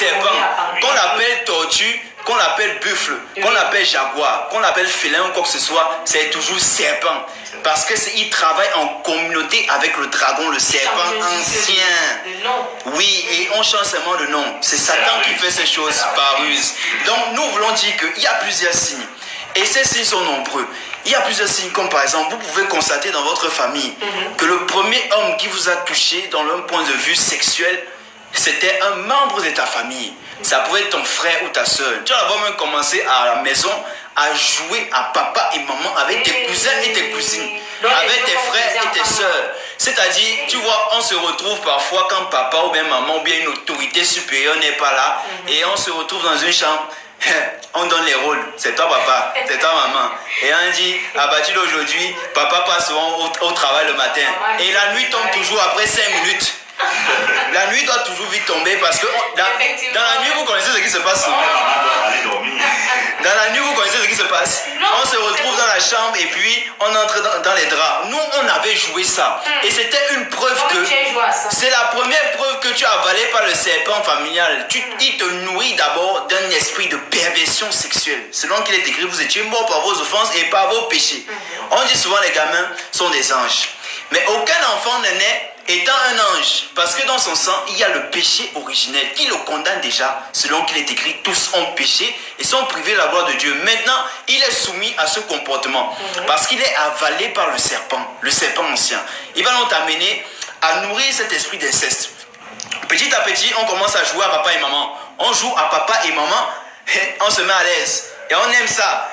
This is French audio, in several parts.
serpent, qu'on appelle tortue, qu'on appelle buffle, qu'on appelle jaguar, qu'on appelle félin ou quoi que ce soit, c'est toujours serpent. Parce qu'il travaille en communauté avec le dragon, le serpent ancien. Oui, et on change seulement le nom. C'est Satan qui fait ces choses par ruse. Donc nous voulons dire qu'il y a plusieurs signes. Et ces signes sont nombreux. Il y a plusieurs signes, comme par exemple, vous pouvez constater dans votre famille que le premier homme qui vous a touché dans un point de vue sexuel, c'était un membre de ta famille. Ça pouvait être ton frère ou ta soeur. Tu vas d'abord même commencer à la maison à jouer à papa et maman avec tes cousins et tes cousines, avec tes frères et tes soeurs. C'est-à-dire, tu vois, on se retrouve parfois quand papa ou bien maman ou bien une autorité supérieure n'est pas là et on se retrouve dans une chambre. On donne les rôles, c'est toi papa, c'est toi maman. Et on dit, à partir d'aujourd'hui, papa passe souvent au travail le matin. Et la nuit tombe toujours après 5 minutes. La nuit doit toujours vite tomber parce que dans la nuit, vous connaissez ce qui se passe. Dans la nuit, vous connaissez ce qui se passe. On se retrouve dans la chambre et puis on entre dans les draps. Nous, on avait joué ça. Et c'était une preuve que... C'est la première preuve que tu as avalé par le serpent familial. Il te nourrit d'abord d'un esprit de perversion sexuelle. Selon qu'il est écrit, vous étiez morts par vos offenses et par vos péchés. On dit souvent les gamins sont des anges. Mais aucun enfant ne naît étant un ange, parce que dans son sang, il y a le péché originel qui le condamne déjà, selon qu'il est écrit, tous ont péché et sont privés de la gloire de Dieu. Maintenant, il est soumis à ce comportement, parce qu'il est avalé par le serpent ancien. Il va donc t'amener à nourrir cet esprit d'inceste. Petit à petit, on commence à jouer à papa et maman. On joue à papa et maman, et on se met à l'aise. Et on aime ça.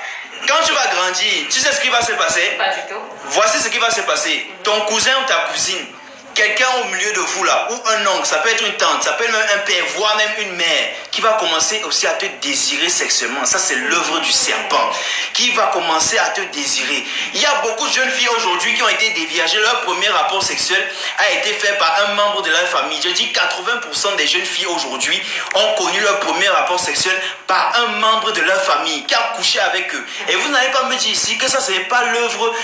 Quand tu vas grandir, tu sais ce qui va se passer? Pas du tout. Voici ce qui va se passer. Ton cousin ou ta cousine, quelqu'un au milieu de vous là, ou un oncle, ça peut être une tante, ça peut être même un père, voire même une mère, qui va commencer aussi à te désirer sexuellement. Ça, c'est l'œuvre du serpent, qui va commencer à te désirer. Il y a beaucoup de jeunes filles aujourd'hui qui ont été déviagées. Leur premier rapport sexuel a été fait par un membre de leur famille. Je dis 80% des jeunes filles aujourd'hui ont connu leur premier rapport sexuel par un membre de leur famille qui a couché avec eux. Et vous n'allez pas me dire ici que ça, ce n'est pas l'œuvre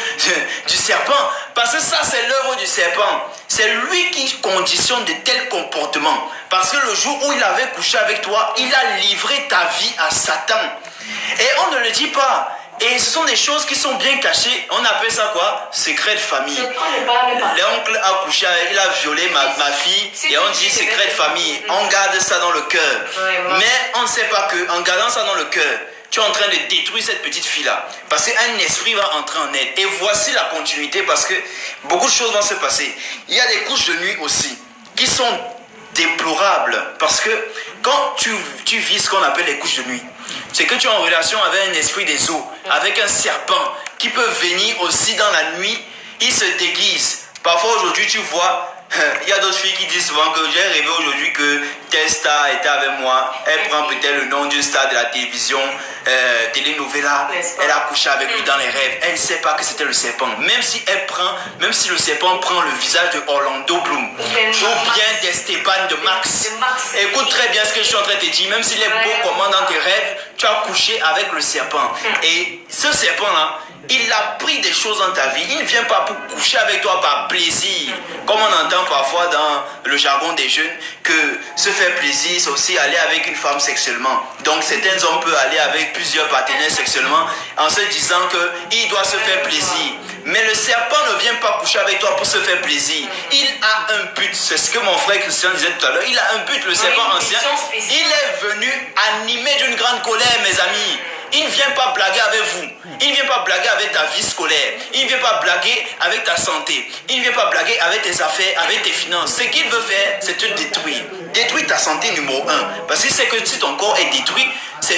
du serpent, parce que ça, c'est l'œuvre du serpent. C'est lui qui conditionne de tels comportements. Parce que le jour où il avait couché avec toi, il a livré ta vie à Satan. Et on ne le dit pas. Et ce sont des choses qui sont bien cachées. On appelle ça quoi? Secret de famille. L'oncle a couché avec, il a violé ma fille. Et on dit secret de famille. On garde ça dans le cœur. Mais on ne sait pas qu'en gardant ça dans le cœur, tu es en train de détruire cette petite fille-là. Parce qu'un esprit va entrer en elle. Et voici la continuité, parce que beaucoup de choses vont se passer. Il y a des couches de nuit aussi, qui sont déplorables. Parce que quand tu vis ce qu'on appelle les couches de nuit, c'est que tu es en relation avec un esprit des eaux, avec un serpent, qui peut venir aussi dans la nuit. Il se déguise. Parfois aujourd'hui, tu vois... Il y a d'autres filles qui disent souvent que j'ai rêvé aujourd'hui que telle star était avec moi. Elle prend peut-être le nom d'une star de la télévision, télénovela. Elle a couché avec lui dans les rêves. Elle ne sait pas que c'était le serpent. Même si le serpent prend le visage de Orlando Bloom ou bien d'Esteban de Max. Écoute très bien ce que je suis en train de te dire. Même s'il est beau comment dans tes rêves, tu as couché avec le serpent. Et ce serpent-là, il a pris des choses dans ta vie. Il ne vient pas pour coucher avec toi par plaisir. Comme on entend parfois dans le jargon des jeunes, que se faire plaisir, c'est aussi aller avec une femme sexuellement. Donc certains hommes peuvent aller avec plusieurs partenaires sexuellement en se disant qu'il doit se faire plaisir. Mais le serpent ne vient pas coucher avec toi pour se faire plaisir. Il a un but. C'est ce que mon frère Christian disait tout à l'heure. Il a un but, le serpent ancien. Il est venu animé d'une grande colère, mes amis. Il ne vient pas blaguer avec vous. Il ne vient pas blaguer avec ta vie scolaire. Il ne vient pas blaguer avec ta santé. Il ne vient pas blaguer avec tes affaires, avec tes finances. Ce qu'il veut faire, c'est te détruire. Détruire ta santé numéro 1. Parce qu'il sait que si ton corps est détruit,